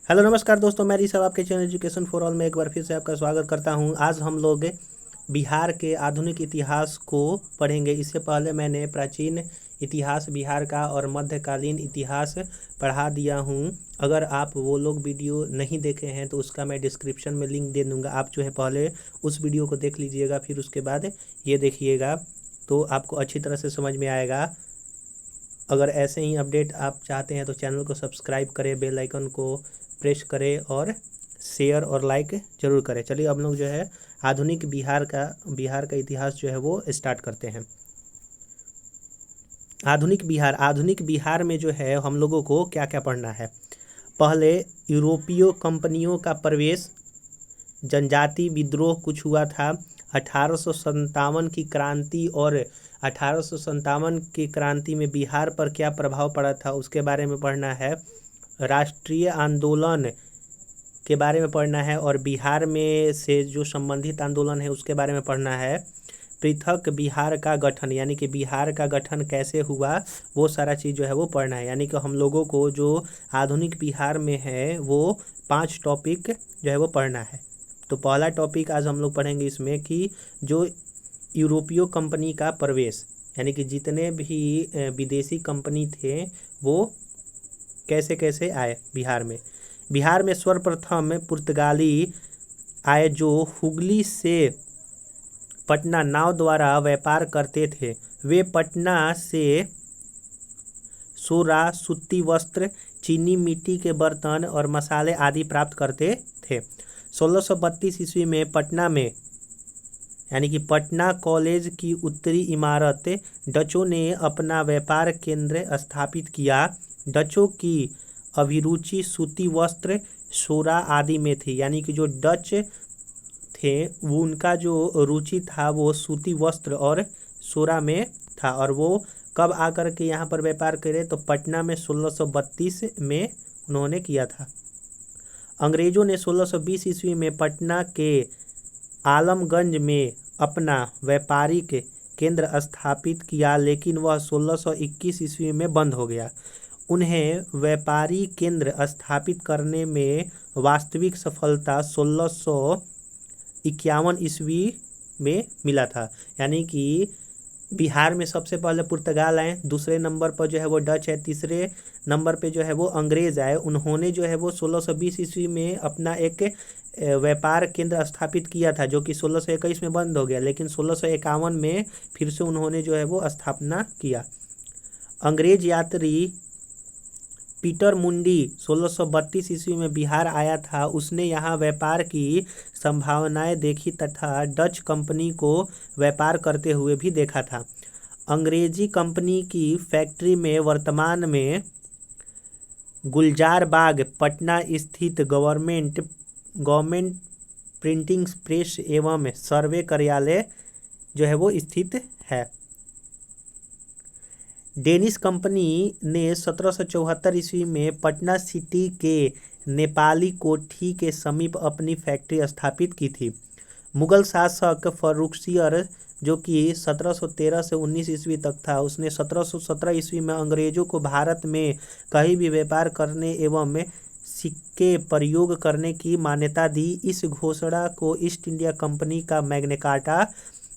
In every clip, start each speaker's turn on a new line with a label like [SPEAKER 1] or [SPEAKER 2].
[SPEAKER 1] Hello नमस्कार दोस्तों, मैं ऋषभ आपके चैनल एजुकेशन फॉर ऑल में एक बार फिर से आपका स्वागत करता हूं। आज हम लोग बिहार के आधुनिक इतिहास को पढ़ेंगे। इससे पहले मैंने प्राचीन इतिहास बिहार का और मध्यकालीन इतिहास पढ़ा दिया हूं। अगर आप वो लोग वीडियो नहीं देखे हैं तो उसका मैं डिस्क्रिप्शन में लिंक दे दूंगा। आप जो है पहले उस वीडियो को देख लीजिएगा, फिर उसके बाद ये देखिएगा तो आपको अच्छी तरह से समझ में आएगा। अगर ऐसे ही अपडेट आप चाहते हैं तो चैनल को सब्सक्राइब करें, बेल आइकन को प्रेस करें और शेयर और लाइक जरूर करें। चलिए अब लोग जो है आधुनिक बिहार का इतिहास जो है वो स्टार्ट करते हैं। आधुनिक बिहार में जो है हम लोगों को क्या क्या पढ़ना है। पहले यूरोपीय कंपनियों का प्रवेश, जनजाति विद्रोह कुछ हुआ था, 1857 की क्रांति और 1857 की क्रांति में बिहार पर क्या प्रभाव पड़ा था उसके बारे में पढ़ना है। राष्ट्रीय आंदोलन के बारे में पढ़ना है और बिहार में से जो संबंधित आंदोलन है उसके बारे में पढ़ना है। पृथक बिहार का गठन, यानी कि बिहार का गठन कैसे हुआ, वो सारा चीज़ जो है वो पढ़ना है। यानी कि हम लोगों को जो आधुनिक बिहार में है वो 5 टॉपिक जो है वो पढ़ना है। तो पहला टॉपिक आज हम लोग पढ़ेंगे इसमें कि जो यूरोपीय कंपनी का प्रवेश, यानी कि जितने भी विदेशी कंपनी थे वो कैसे कैसे आए बिहार में सर्वप्रथम पुर्तगाली आए जो हुगली से पटना नाव द्वारा व्यापार करते थे। वे पटना से सोरा, सूती वस्त्र, चीनी, मिट्टी के बर्तन और मसाले आदि प्राप्त करते थे। 1632 ईस्वी में पटना में, यानी कि पटना कॉलेज की उत्तरी इमारत डचों ने अपना व्यापार केंद्र स्थापित किया। डचों की अभिरुचि सूती वस्त्र, सोरा आदि में थी। यानी कि जो डच थे वो उनका जो रुचि था वो सूती वस्त्र और सोरा में था। और वो कब आकर के यहाँ पर व्यापार करे तो पटना में 1632 में उन्होंने किया था। अंग्रेजों ने 1620 ईस्वी में पटना के आलमगंज में अपना व्यापारिक केंद्र स्थापित किया, लेकिन वह 1621 ईस्वी में बंद हो गया। उन्हें व्यापारी केंद्र स्थापित करने में वास्तविक सफलता 1651 ईस्वी में मिला था। यानी कि बिहार में सबसे पहले पुर्तगाल आए, दूसरे नंबर पर जो है वो डच है, तीसरे नंबर पे जो है वो अंग्रेज आए। उन्होंने जो है वो 1620 ईस्वी में अपना एक व्यापार केंद्र स्थापित किया था जो कि 1621 में बंद हो गया, लेकिन 1651 में फिर से उन्होंने जो है वो स्थापना किया। अंग्रेज यात्री पीटर मुंडी 1632 ईस्वी में बिहार आया था। उसने यहाँ व्यापार की संभावनाएं देखी तथा डच कंपनी को व्यापार करते हुए भी देखा था। अंग्रेजी कंपनी की फैक्ट्री में वर्तमान में गुलजार बाग पटना स्थित गवर्नमेंट प्रिंटिंग प्रेस एवं सर्वे कार्यालय जो है वो स्थित है। डेनिश कंपनी ने 1774 ईस्वी में पटना सिटी के नेपाली कोठी के समीप अपनी फैक्ट्री स्थापित की थी। मुगल शासक फर्रुखसियर जो कि 1713 से 19 ईस्वी तक था, उसने 1717 ईस्वी में अंग्रेजों को भारत में कहीं भी व्यापार करने एवं सिक्के प्रयोग करने की मान्यता दी। इस घोषणा को ईस्ट इंडिया कंपनी का मैग्ना कार्टा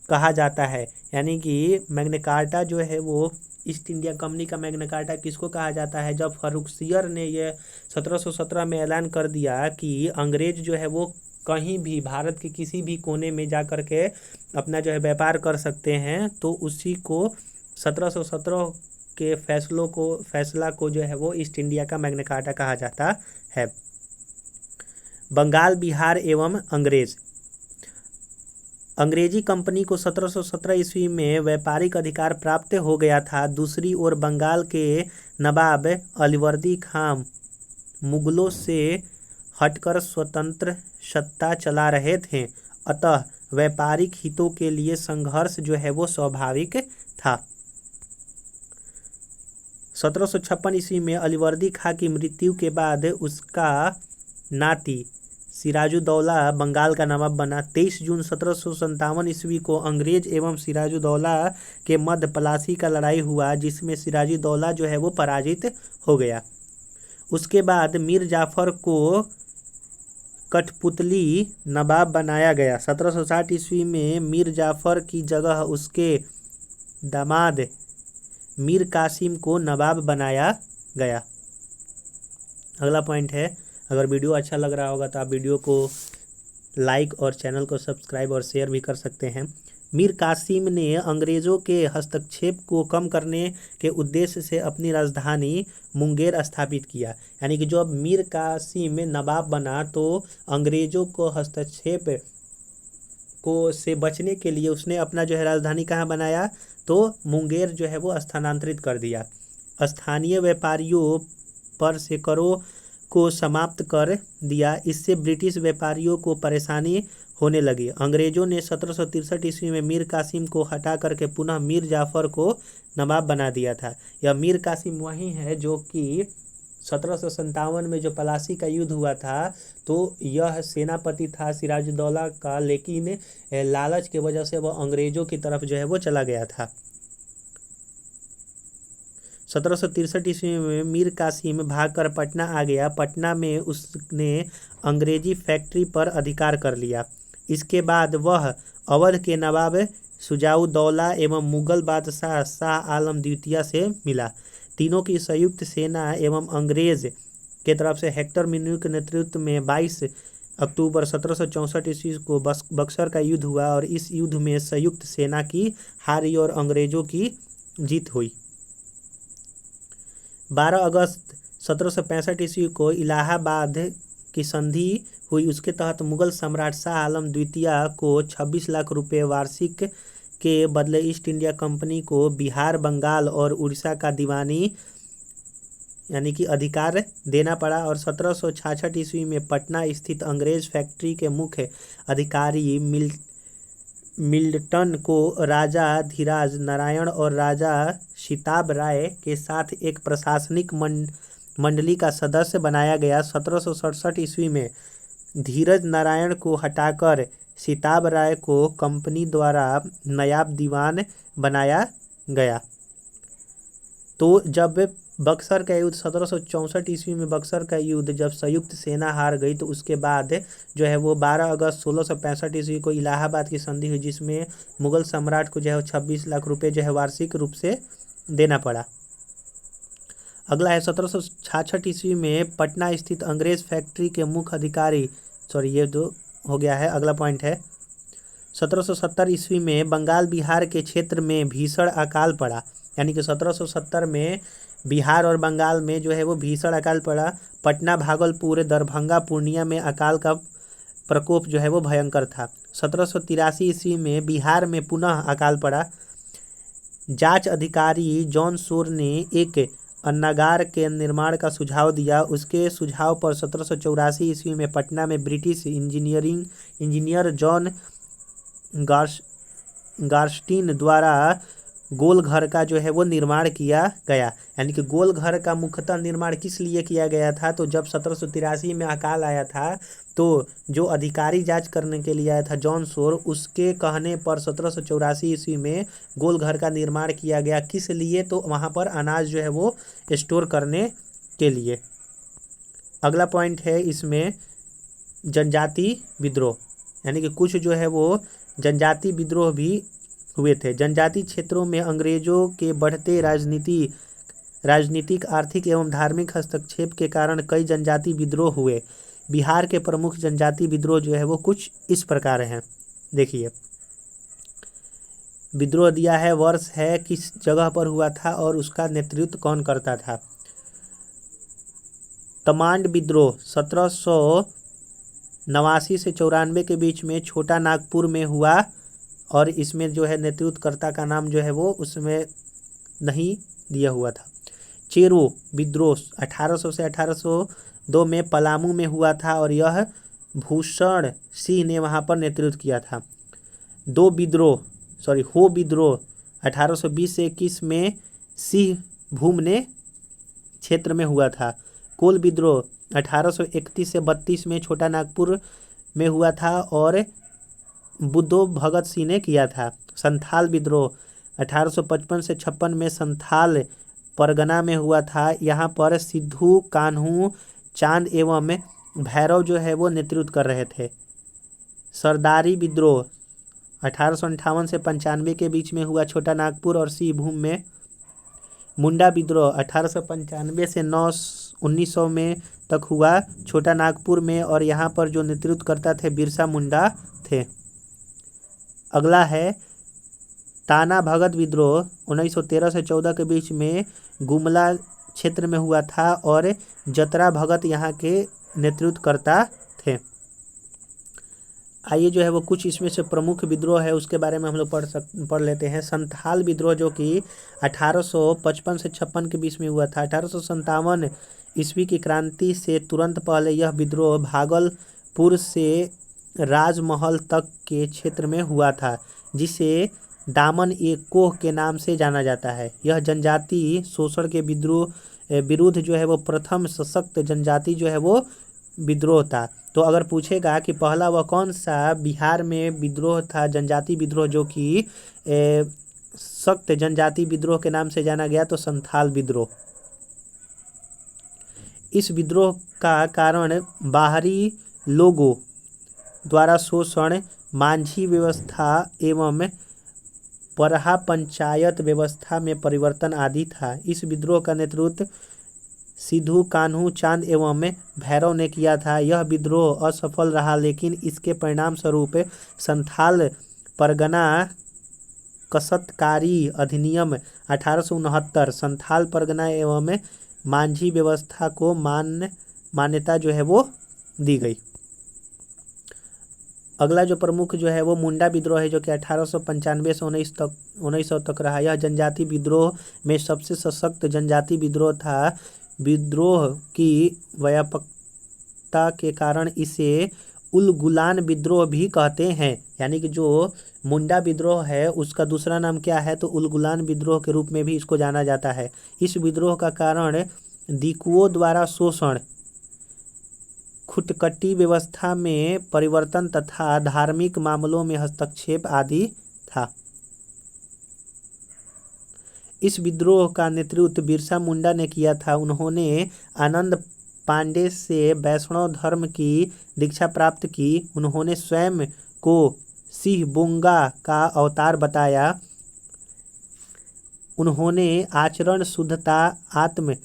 [SPEAKER 1] कहा जाता है। यानी कि मैग्ना कार्टा जो है वो ईस्ट इंडिया कंपनी का मैग्ना कार्टा किसको कहा जाता है, जब फर्रुखसियर ने यह 1717 में ऐलान कर दिया कि अंग्रेज जो है वो कहीं भी भारत के किसी भी कोने में जा कर के अपना जो है व्यापार कर सकते हैं, तो उसी को 1717 के फैसला को जो है वो ईस्ट इंडिया का मैग्ना कार्टा कहा जाता है। बंगाल, बिहार एवं अंग्रेजी कंपनी को 1717 ईस्वी में व्यापारिक अधिकार प्राप्त हो गया था। दूसरी ओर बंगाल के नवाब अलीवर्दी खान मुगलों से हटकर स्वतंत्र सत्ता चला रहे थे, अतः व्यापारिक हितों के लिए संघर्ष जो है वो स्वाभाविक था। 1756 ईस्वी में अलीवर्दी खां की मृत्यु के बाद उसका नाती सिराजुद्दौला बंगाल का नवाब बना। 23 जून 1757 ईस्वी को अंग्रेज एवं सिराजुद्दौला के मध्य प्लासी का लड़ाई हुआ, जिसमें सिराजुद्दौला जो है वो पराजित हो गया। उसके बाद मीर जाफर को कठपुतली नवाब बनाया गया। 1760 ईस्वी में मीर जाफर की जगह उसके दामाद मीर कासिम को नवाब बनाया गया। अगला पॉइंट है, अगर वीडियो अच्छा लग रहा होगा तो आप वीडियो को लाइक और चैनल को सब्सक्राइब और शेयर भी कर सकते हैं। मीर कासिम ने अंग्रेज़ों के हस्तक्षेप को कम करने के उद्देश्य से अपनी राजधानी मुंगेर स्थापित किया। यानी कि जब मीर कासिम नवाब बना तो अंग्रेज़ों को हस्तक्षेप को से बचने के लिए उसने अपना जो है राजधानी कहाँ बनाया, तो मुंगेर जो है वो स्थानांतरित कर दिया। स्थानीय व्यापारियों पर से करों को समाप्त कर दिया। इससे ब्रिटिश व्यापारियों को परेशानी होने लगी। अंग्रेजों ने 1763 ईस्वी में मीर कासिम को हटा करके पुनः मीर जाफर को नवाब बना दिया था। यह मीर कासिम वही है जो कि 1757 में जो पलासी का युद्ध हुआ था, तो यह सेनापति था सिराजुद्दौला का, लेकिन लालच की वजह से वह अंग्रेजों की तरफ जो है वो चला गया था। 1763 ईस्वी में मीर कासिम भागकर पटना आ गया। पटना में उसने अंग्रेजी फैक्ट्री पर अधिकार कर लिया। इसके बाद वह अवध के नवाब शुजाउद्दौला एवं मुगल बादशाह शाह आलम द्वितीय से मिला। तीनों की संयुक्त सेना एवं अंग्रेज के तरफ से हेक्टर मिन्यू के नेतृत्व में 22 अक्टूबर 1764 ईस्वी को बक्सर का युद्ध हुआ और इस युद्ध में संयुक्त सेना की हारी और अंग्रेजों की जीत हुई। 12 अगस्त 1765 ईस्वी को इलाहाबाद की संधि हुई। उसके तहत मुगल सम्राट शाह आलम द्वितीय को 26 लाख रुपए वार्षिक के बदले ईस्ट इंडिया कंपनी को बिहार, बंगाल और उड़ीसा का दीवानी यानी कि अधिकार देना पड़ा। और 1766 ईस्वी में पटना स्थित अंग्रेज फैक्ट्री के मुख्य अधिकारी मिल्टन को राजा धीराज नारायण और राजा शिताब राय के साथ एक प्रशासनिक मंडली का सदस्य बनाया गया। 1767 ईस्वी में धीरज नारायण को हटाकर शिताब राय को कंपनी द्वारा नायब दीवान बनाया गया। तो जब बक्सर का युद्ध 1764 ईस्वी में बक्सर का युद्ध जब संयुक्त सेना हार गई, तो उसके बाद जो है वो 12 अगस्त 1665 ईस्वी को इलाहाबाद की संधि हुई, जिसमें मुगल सम्राट को जो है 26 लाख रुपए जो है वार्षिक रूप से देना पड़ा। अगला है 1766 ईस्वी में पटना स्थित अंग्रेज फैक्ट्री के मुख्य अधिकारी, ये जो हो गया है। अगला पॉइंट है 1770 ईस्वी में बंगाल बिहार के क्षेत्र में भीषण अकाल पड़ा। यानी कि 1770 में बिहार और बंगाल में जो है वो भीषण अकाल पड़ा। पटना, भागलपुर, दरभंगा, पूर्णिया में अकाल का प्रकोप जो है वो भयंकर था। 1783 ईस्वी में बिहार में पुनः अकाल पड़ा। जांच अधिकारी जॉन शोर ने एक अन्नागार के निर्माण का सुझाव दिया। उसके सुझाव पर 1784 ईस्वी में पटना में ब्रिटिश इंजीनियर जॉन गार्स्टीन द्वारा गोल घर का जो है वो निर्माण किया गया। यानी कि गोल घर का मुख्यतः निर्माण किस लिए किया गया था, तो जब 1783 में अकाल आया था, तो जो अधिकारी जांच करने के लिए आया था जॉन शोर, उसके कहने पर 1784 ईस्वी में गोल घर का निर्माण किया गया। किस लिए, तो वहाँ पर अनाज जो है वो स्टोर करने के लिए। अगला पॉइंट है इसमें जनजाति विद्रोह, यानी कि कुछ जो है वो जनजाति विद्रोह भी हुए थे। जनजाति क्षेत्रों में अंग्रेजों के बढ़ते राजनीतिक, आर्थिक एवं धार्मिक हस्तक्षेप के कारण कई जनजाति विद्रोह हुए। बिहार के प्रमुख जनजाति विद्रोह जो है वो कुछ इस प्रकार हैं। देखिए, विद्रोह दिया है, वर्ष है, किस जगह पर हुआ था और उसका नेतृत्व कौन करता था। तमांड विद्रोह 1789 से 94 के बीच में छोटा नागपुर में हुआ और इसमें जो है नेतृत्वकर्ता का नाम जो है वो उसमें नहीं दिया हुआ था। चेरो विद्रोह 1800 से 1802 में पलामू में हुआ था और यह भूषण सिंह ने वहाँ पर नेतृत्व किया था। हो विद्रोह 1820 से 21 में सिंह भूम ने क्षेत्र में हुआ था। कोल विद्रोह 1831 से 32 में छोटा नागपुर में हुआ था और बुद्धो भगत सिंह ने किया था। संथाल विद्रोह 1855 से 56 में संथाल परगना में हुआ था। यहाँ पर सिद्धू कान्हू चांद एवं भैरव जो है वो नेतृत्व कर रहे थे। सरदारी विद्रोह 1858 से 95 के बीच में हुआ छोटा नागपुर और सिंहभूम में। मुंडा विद्रोह 1895 से 1900 में तक हुआ छोटा नागपुर में, और यहाँ पर जो नेतृत्व करता थे बिरसा मुंडा थे। अगला है ताना भगत विद्रोह 1913 से 14 के बीच में गुमला क्षेत्र में हुआ था, और जतरा भगत यहाँ के नेतृत्व करता थे। आइए जो है वो कुछ इसमें से प्रमुख विद्रोह है उसके बारे में हम लोग पढ़ लेते हैं। संथाल विद्रोह जो कि 1855 से 56 के बीच में हुआ था। 1857 ईस्वी की क्रांति से तुरंत पहले यह विद्रोह भागलपुर से राजमहल तक के क्षेत्र में हुआ था, जिसे दामन ए कोह के नाम से जाना जाता है। यह जनजाति शोषण के विरुद्ध जो है वो प्रथम सशक्त जनजाति जो है वो विद्रोह था। तो अगर पूछेगा कि पहला वह कौन सा बिहार में विद्रोह था, जनजाति विद्रोह जो कि सख्त जनजाति विद्रोह के नाम से जाना गया, तो संथाल विद्रोह। इस विद्रोह का कारण बाहरी लोगों द्वारा शोषण, मांझी व्यवस्था एवं परहा पंचायत व्यवस्था में परिवर्तन आदि था। इस विद्रोह का नेतृत्व सिद्धू कान्हू चांद एवं भैरव ने किया था। यह विद्रोह असफल रहा, लेकिन इसके परिणाम स्वरूप संथाल परगना कसतकारी अधिनियम 1869 संथाल परगना एवं मांझी व्यवस्था को मान्यता जो है वो दी गई। अगला जो प्रमुख जो है वो मुंडा विद्रोह है, जो कि 1895 से 1900 तक रहा। यह जनजाति विद्रोह में सबसे सशक्त जनजाति विद्रोह था। विद्रोह की व्यापकता के कारण इसे उलगुलान विद्रोह भी कहते हैं। यानी कि जो मुंडा विद्रोह है उसका दूसरा नाम क्या है, तो उलगुलान विद्रोह के रूप में भी इसको जाना जाता है। इस विद्रोह का कारण दिकुओं द्वारा शोषण, खुटकटी व्यवस्था में परिवर्तन तथा धार्मिक मामलों में हस्तक्षेप आदि था। इस विद्रोह का नेतृत्व बिरसा मुंडा ने किया था। उन्होंने आनंद पांडे से वैष्णव धर्म की दीक्षा प्राप्त की। उन्होंने स्वयं को सिंहबोंगा का अवतार बताया। उन्होंने आचरण शुद्धता, आत्म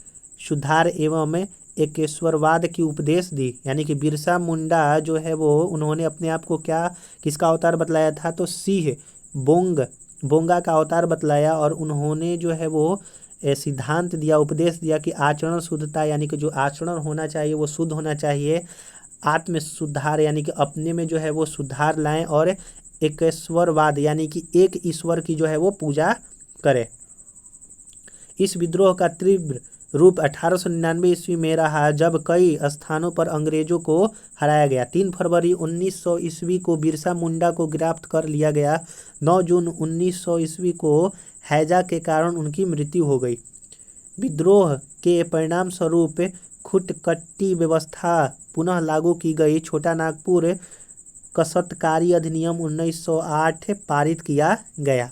[SPEAKER 1] सुधार एवं एकेश्वरवाद की उपदेश दी। यानी कि बिरसा मुंडा जो है वो उन्होंने अपने आप को किसका अवतार बतलाया था, तो सिंह बोंगा का अवतार बतलाया। और उन्होंने जो है वो सिद्धांत दिया, उपदेश दिया कि आचरण शुद्धता, यानी कि जो आचरण होना चाहिए वो शुद्ध होना चाहिए। आत्म सुधार, यानी कि अपने में जो है वो सुधार लाएं, और एकेश्वरवाद यानी कि एक ईश्वर की जो है वो पूजा करें। इस विद्रोह का तीव्र रूप 1899 ईस्वी में रहा, जब कई स्थानों पर अंग्रेजों को हराया गया। 3 फरवरी 1900 ईस्वी को बिरसा मुंडा को गिरफ्त कर लिया गया। 9 जून 1900 ईस्वी को हैजा के कारण उनकी मृत्यु हो गई। विद्रोह के परिणाम स्वरूप खुटकटी व्यवस्था पुनः लागू की गई। छोटा नागपुर कसतकारी अधिनियम 1908 पारित किया गया।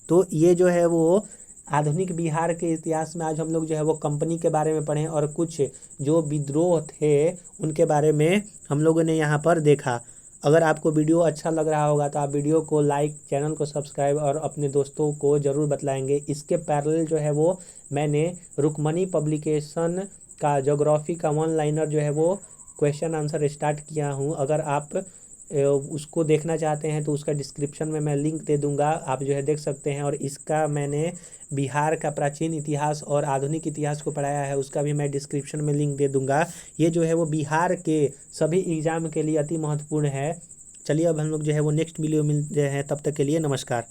[SPEAKER 1] तो ये जो है वो आधुनिक बिहार के इतिहास में आज हम लोग जो है वो कंपनी के बारे में पढ़े, और कुछ जो विद्रोह थे उनके बारे में हम लोगों ने यहाँ पर देखा। अगर आपको वीडियो अच्छा लग रहा होगा तो आप वीडियो को लाइक, चैनल को सब्सक्राइब और अपने दोस्तों को ज़रूर बतलाएंगे। इसके पैरेलल जो है वो मैंने रुक्मणी पब्लिकेशन का ज्योग्राफी का 1 लाइनर जो है वो क्वेश्चन आंसर स्टार्ट किया हूँ। अगर आप उसको देखना चाहते हैं तो उसका डिस्क्रिप्शन में मैं लिंक दे दूंगा, आप जो है देख सकते हैं। और इसका मैंने बिहार का प्राचीन इतिहास और आधुनिक इतिहास को पढ़ाया है, उसका भी मैं डिस्क्रिप्शन में लिंक दे दूंगा। ये जो है वो बिहार के सभी एग्जाम के लिए अति महत्वपूर्ण है। चलिए अब हम लोग जो है वो नेक्स्ट वीडियो मिलते हैं, तब तक के लिए नमस्कार।